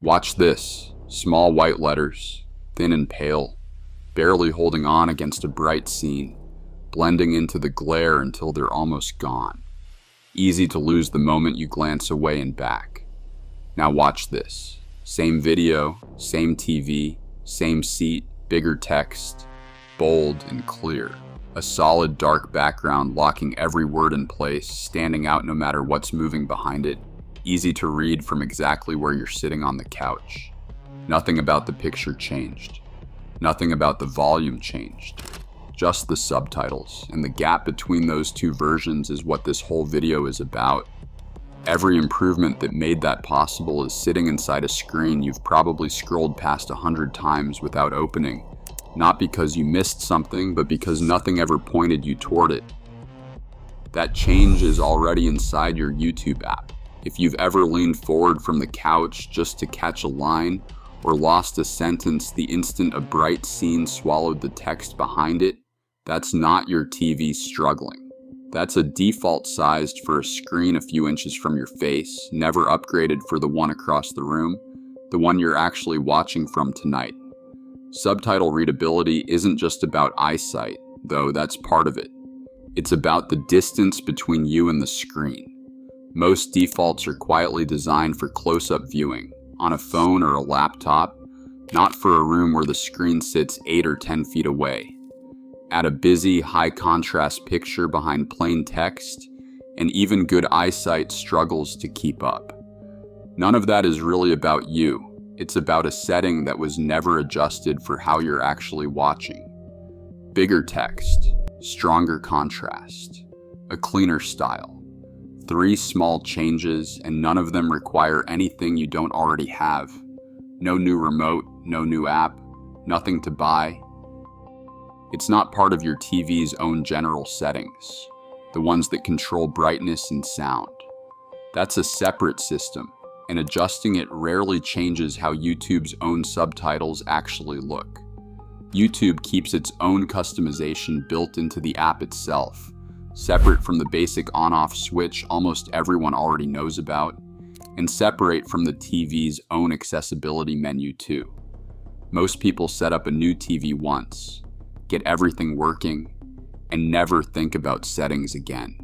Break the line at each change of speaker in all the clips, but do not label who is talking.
Watch this. Small white letters, thin and pale, barely holding on against a bright scene, blending into the glare until they're almost gone. Easy to lose the moment you glance away and back. Now watch this. Same video, same TV, same seat, bigger text, bold and clear. A solid dark background locking every word in place, standing out no matter what's moving behind it. Easy to read from exactly where you're sitting on the couch. Nothing about the picture changed. Nothing about the volume changed. Just the subtitles, and the gap between those two versions is what this whole video is about. Every improvement that made that possible is sitting inside a screen you've probably scrolled past 100 times without opening, not because you missed something, but because nothing ever pointed you toward it. That change is already inside your YouTube app. If you've ever leaned forward from the couch just to catch a line, or lost a sentence the instant a bright scene swallowed the text behind it, that's not your TV struggling. That's a default sized for a screen a few inches from your face, never upgraded for the one across the room, the one you're actually watching from tonight. Subtitle readability isn't just about eyesight, though that's part of it. It's about the distance between you and the screen. Most defaults are quietly designed for close-up viewing, on a phone or a laptop, not for a room where the screen sits 8 or 10 feet away. Add a busy, high-contrast picture behind plain text, and even good eyesight struggles to keep up. None of that is really about you. It's about a setting that was never adjusted for how you're actually watching. Bigger text, stronger contrast, a cleaner style. 3 small changes, and none of them require anything you don't already have. No new remote, no new app, nothing to buy. It's not part of your TV's own general settings, the ones that control brightness and sound. That's a separate system, and adjusting it rarely changes how YouTube's own subtitles actually look. YouTube keeps its own customization built into the app itself, separate from the basic on-off switch almost everyone already knows about, and separate from the TV's own accessibility menu too. Most people set up a new TV once, get everything working, and never think about settings again.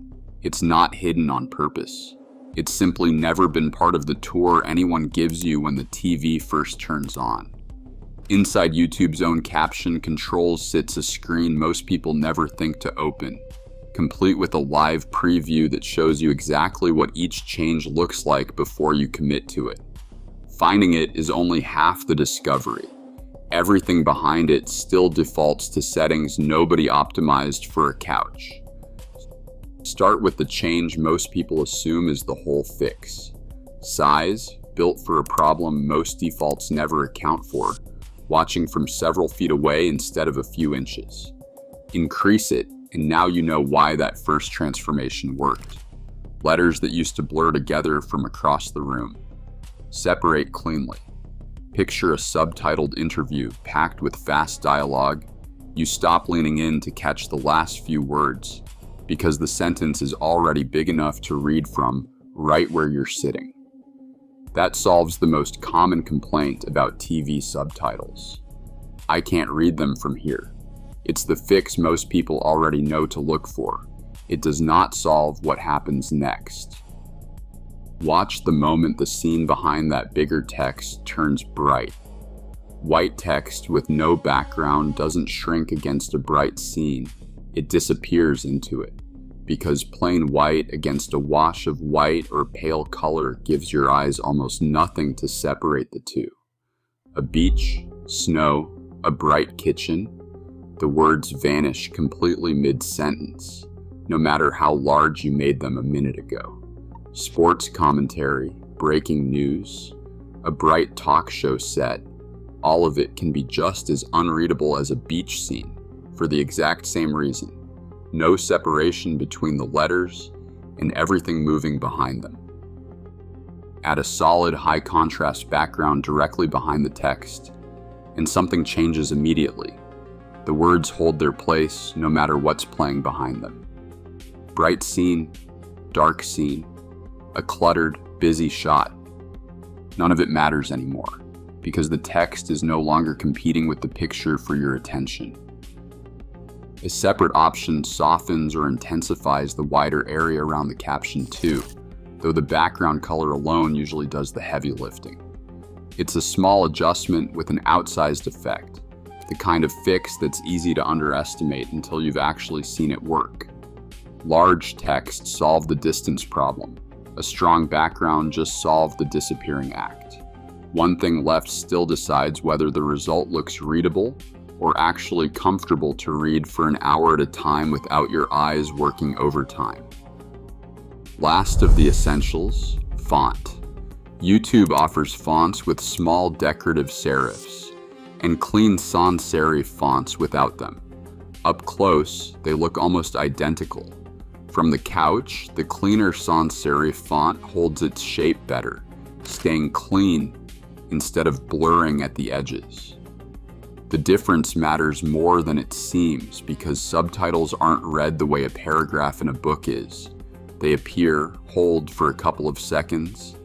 It's not hidden on purpose. It's simply never been part of the tour anyone gives you when the TV first turns on. Inside YouTube's own Caption controls sits a screen most people never think to open, complete with a live preview that shows you exactly what each change looks like before you commit to it. Finding it is only half the discovery. Everything behind it still defaults to settings nobody optimized for a couch. Start with the change most people assume is the whole fix. Size, built for a problem most defaults never account for, watching from several feet away instead of a few inches. Increase it, and now you know why that first transformation worked. Letters that used to blur together from across the room. Separate cleanly. Picture a subtitled interview packed with fast dialogue. You stop leaning in to catch the last few words, because the sentence is already big enough to read from right where you're sitting. That solves the most common complaint about TV subtitles. I can't read them from here. It's the fix most people already know to look for. It does not solve what happens next. Watch the moment the scene behind that bigger text turns bright. White text with no background doesn't shrink against a bright scene. It disappears into it, because plain white against a wash of white or pale color gives your eyes almost nothing to separate the two. A beach, snow, a bright kitchen, the words vanish completely mid-sentence, no matter how large you made them a minute ago. Sports commentary, breaking news, a bright talk show set, all of it can be just as unreadable as a beach scene, for the exact same reason. No separation between the letters and everything moving behind them. Add a solid high contrast background directly behind the text, and something changes immediately. The words hold their place no matter what's playing behind them. Bright scene, dark scene, a cluttered, busy shot. None of it matters anymore, because the text is no longer competing with the picture for your attention. A separate option softens or intensifies the wider area around the caption too, though the background color alone usually does the heavy lifting. It's a small adjustment with an outsized effect, the kind of fix that's easy to underestimate until you've actually seen it work. Large text solved the distance problem. A strong background just solved the disappearing act. One thing left still decides whether the result looks readable or actually comfortable to read for an hour at a time without your eyes working overtime. Last of the essentials, font. YouTube offers fonts with small decorative serifs and clean sans serif fonts without them. Up close, they look almost identical. From the couch, the cleaner sans serif font holds its shape better, staying clean instead of blurring at the edges. The difference matters more than it seems because subtitles aren't read the way a paragraph in a book is. They appear, hold for a couple of seconds,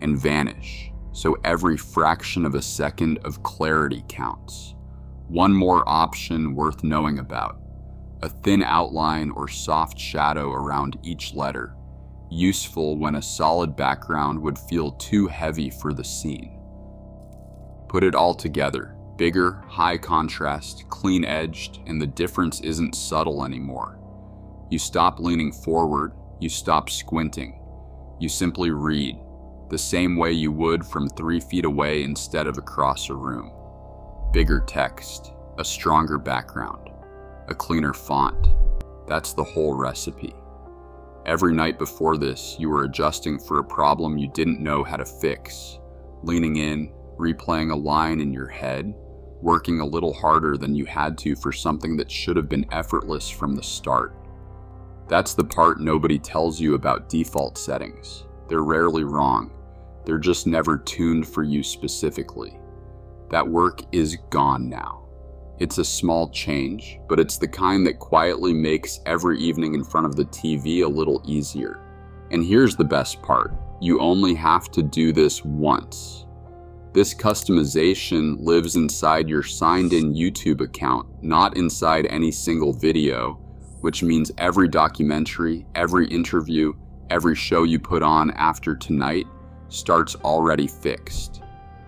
and vanish, so every fraction of a second of clarity counts. One more option worth knowing about: a thin outline or soft shadow around each letter, useful when a solid background would feel too heavy for the scene. Put it all together: bigger, high contrast, clean-edged, and the difference isn't subtle anymore. You stop leaning forward, you stop squinting. You simply read, the same way you would from 3 feet away instead of across a room. Bigger text, a stronger background, a cleaner font. That's the whole recipe. Every night before this, you were adjusting for a problem you didn't know how to fix, leaning in, replaying a line in your head, working a little harder than you had to for something that should have been effortless from the start. That's the part nobody tells you about default settings. They're rarely wrong. They're just never tuned for you specifically. That work is gone now. It's a small change, but it's the kind that quietly makes every evening in front of the TV a little easier. And here's the best part: you only have to do this once. This customization lives inside your signed-in YouTube account, not inside any single video, which means every documentary, every interview, every show you put on after tonight starts already fixed.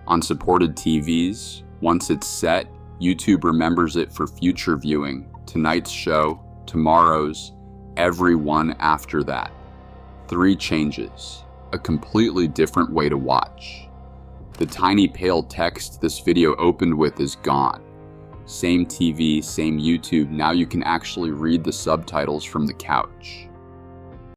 On supported TVs, once it's set, YouTube remembers it for future viewing, tonight's show, tomorrow's, every one after that. 3 changes, a completely different way to watch. The tiny pale text this video opened with is gone. Same TV, same YouTube, now you can actually read the subtitles from the couch.